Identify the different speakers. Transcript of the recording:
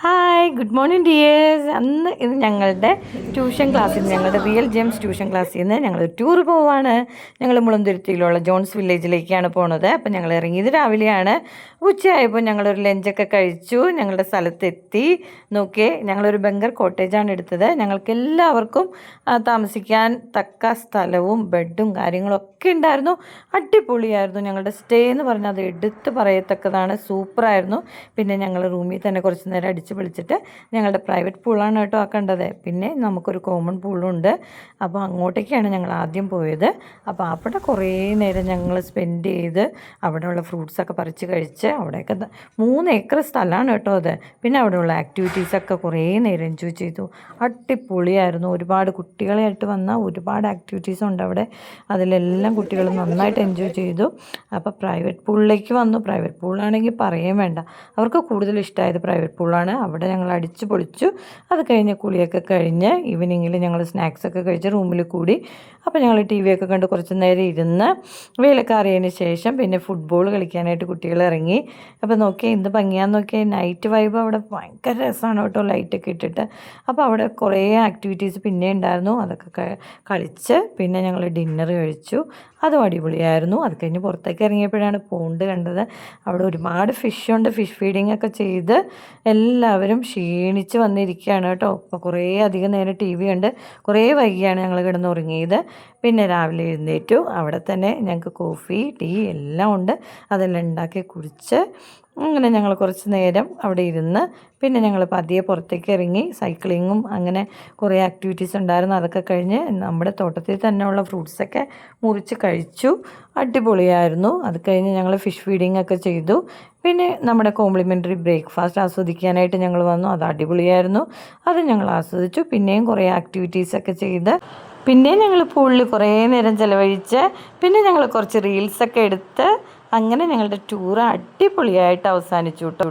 Speaker 1: Hi good morning dears. ഇത് ഞങ്ങളുടെ tuition ക്ലാസ്സിൽ നിന്ന്, ഞങ്ങളുടെ റിയൽ ജെയിംസ് ട്യൂഷൻ ക്ലാസ്സിൽ നിന്ന് ഞങ്ങൾ ടൂർ പോവാണ്. ഞങ്ങൾ മുളന്തുരുത്തിയിലുള്ള ജോൺസ് വില്ലേജിലേക്കാണ് പോണത്. അപ്പം ഞങ്ങൾ ഇറങ്ങിയത് രാവിലെയാണ്. ഉച്ചയായപ്പോൾ ഞങ്ങളൊരു ലഞ്ചൊക്കെ കഴിച്ചു. ഞങ്ങളുടെ സ്ഥലത്തെത്തി. നോക്കിയേ, ഞങ്ങളൊരു ബംഗർ കോട്ടേജാണ് എടുത്തത്. ഞങ്ങൾക്ക് എല്ലാവർക്കും താമസിക്കാൻ തക്ക സ്ഥലവും ബെഡും കാര്യങ്ങളൊക്കെ ഉണ്ടായിരുന്നു. അടിപൊളിയായിരുന്നു. ഞങ്ങളുടെ സ്റ്റേ എന്ന് പറഞ്ഞാൽ അത് എടുത്ത് പറയത്തക്കതാണ്. സൂപ്പറായിരുന്നു. പിന്നെ ഞങ്ങൾ റൂമിൽ തന്നെ കുറച്ച് നേരം അടിച്ച് വിളിച്ചിട്ട് ഞങ്ങളുടെ പ്രൈവറ്റ് പൂളാണ് കേട്ടോ കണ്ടത്. പിന്നെ നമുക്കൊരു കോമൺ പൂളുണ്ട്. അപ്പോൾ അങ്ങോട്ടേക്കാണ് ഞങ്ങൾ ആദ്യം പോയത്. അപ്പോൾ അവിടെ കുറേ നേരം ഞങ്ങൾ സ്പെൻഡ് ചെയ്ത് അവിടെയുള്ള ഫ്രൂട്ട്സൊക്കെ പറിച്ച് കഴിച്ച് അവിടെയൊക്കെ 3 ഏക്കർ സ്ഥലമാണ് കേട്ടോ അത്. പിന്നെ അവിടെയുള്ള ആക്ടിവിറ്റീസൊക്കെ കുറേ നേരം എൻജോയ് ചെയ്തു. അടിപൊളിയായിരുന്നു. ഒരുപാട് കുട്ടികളായിട്ട് വന്ന ഒരുപാട് ആക്ടിവിറ്റീസ് ഉണ്ട് അവിടെ. അതിലെല്ലാം കുട്ടികൾ നന്നായിട്ട് എൻജോയ് ചെയ്തു. അപ്പോൾ പ്രൈവറ്റ് പൂളിലേക്ക് വന്നു. പ്രൈവറ്റ് പൂളാണെങ്കിൽ പറയുകയും വേണ്ട. അവർക്ക് കൂടുതൽ ഇഷ്ടമായത് പ്രൈവറ്റ് പൂളാണ്. അവിടെ ഞങ്ങൾ അടിച്ചു പൊളിച്ചു. അത് കഴിഞ്ഞ് കുളിയൊക്കെ കഴിഞ്ഞ് ഈവനിങ്ങിൽ ഞങ്ങൾ സ്നാക്സൊക്കെ കഴിച്ച് റൂമിൽ കൂടി. അപ്പോൾ ഞങ്ങൾ ടി വിയൊക്കെ കണ്ട് കുറച്ച് നേരം ഇരുന്ന് വെയിലൊക്കെ അറിയതിന് ശേഷം പിന്നെ ഫുട്ബോൾ കളിക്കാനായിട്ട് കുട്ടികൾ ഇറങ്ങി. അപ്പോൾ നോക്കിയാൽ എന്ത് ഭംഗിയാന്ന് നോക്കിയാൽ നൈറ്റ് വൈബ് അവിടെ ഭയങ്കര രസമാണ് കേട്ടോ, ലൈറ്റൊക്കെ ഇട്ടിട്ട്. അപ്പോൾ അവിടെ കുറേ ആക്ടിവിറ്റീസ് പിന്നെ ഉണ്ടായിരുന്നു. അതൊക്കെ കളിച്ച് പിന്നെ ഞങ്ങൾ ഡിന്നർ കഴിച്ചു. അതും അടിപൊളിയായിരുന്നു. അത് കഴിഞ്ഞ് പുറത്തേക്ക് ഇറങ്ങിയപ്പോഴാണ് പോണ്ട് കണ്ടത്. അവിടെ ഒരുപാട് ഫിഷുണ്ട്. ഫിഷ് ഫീഡിങ് ഒക്കെ ചെയ്ത് എല്ലാവരും ക്ഷീണിച്ച് വന്നിരിക്കുകയാണ് കേട്ടോ. അപ്പോൾ കുറേ അധികം നേരം ടി വി കണ്ട് കുറേ വൈകിയാണ് ഞങ്ങൾ കിടന്നുറങ്ങിയത്. പിന്നെ രാവിലെ എഴുന്നേറ്റു. അവിടെ തന്നെ ഞങ്ങൾക്ക് കോഫി ടീ എല്ലാം ഉണ്ട്. അതെല്ലാം ഉണ്ടാക്കി കുടിച്ച് അങ്ങനെ ഞങ്ങൾ കുറച്ച് നേരം അവിടെ ഇരുന്ന് പിന്നെ ഞങ്ങൾ പതിയെ പുറത്തേക്ക് ഇറങ്ങി. സൈക്ലിങ്ങും അങ്ങനെ കുറേ ആക്ടിവിറ്റീസ് ഉണ്ടായിരുന്നു. അതൊക്കെ കഴിഞ്ഞ് നമ്മുടെ തോട്ടത്തിൽ തന്നെയുള്ള ഫ്രൂട്ട്സൊക്കെ മുറിച്ച് കഴിച്ചു. അടിപൊളിയായിരുന്നു. അത് കഴിഞ്ഞ് ഞങ്ങൾ ഫിഷ് ഫീഡിങ് ഒക്കെ ചെയ്തു. പിന്നെ നമ്മുടെ കോംപ്ലിമെൻ്ററി ബ്രേക്ക്ഫാസ്റ്റ് ആസ്വദിക്കാനായിട്ട് ഞങ്ങൾ വന്നു. അത് അടിപൊളിയായിരുന്നു. അത് ഞങ്ങൾ ആസ്വദിച്ചു. പിന്നെയും കുറേ ആക്ടിവിറ്റീസൊക്കെ ചെയ്ത് പിന്നെ ഞങ്ങൾ പൂളിൽ കുറേ നേരം ചിലവഴിച്ച് പിന്നെ ഞങ്ങൾ കുറച്ച് റീൽസൊക്കെ എടുത്ത് അങ്ങനെ ഞങ്ങളുടെ ടൂർ അടിപൊളിയായിട്ട് അവസാനിച്ചു കേട്ടോ.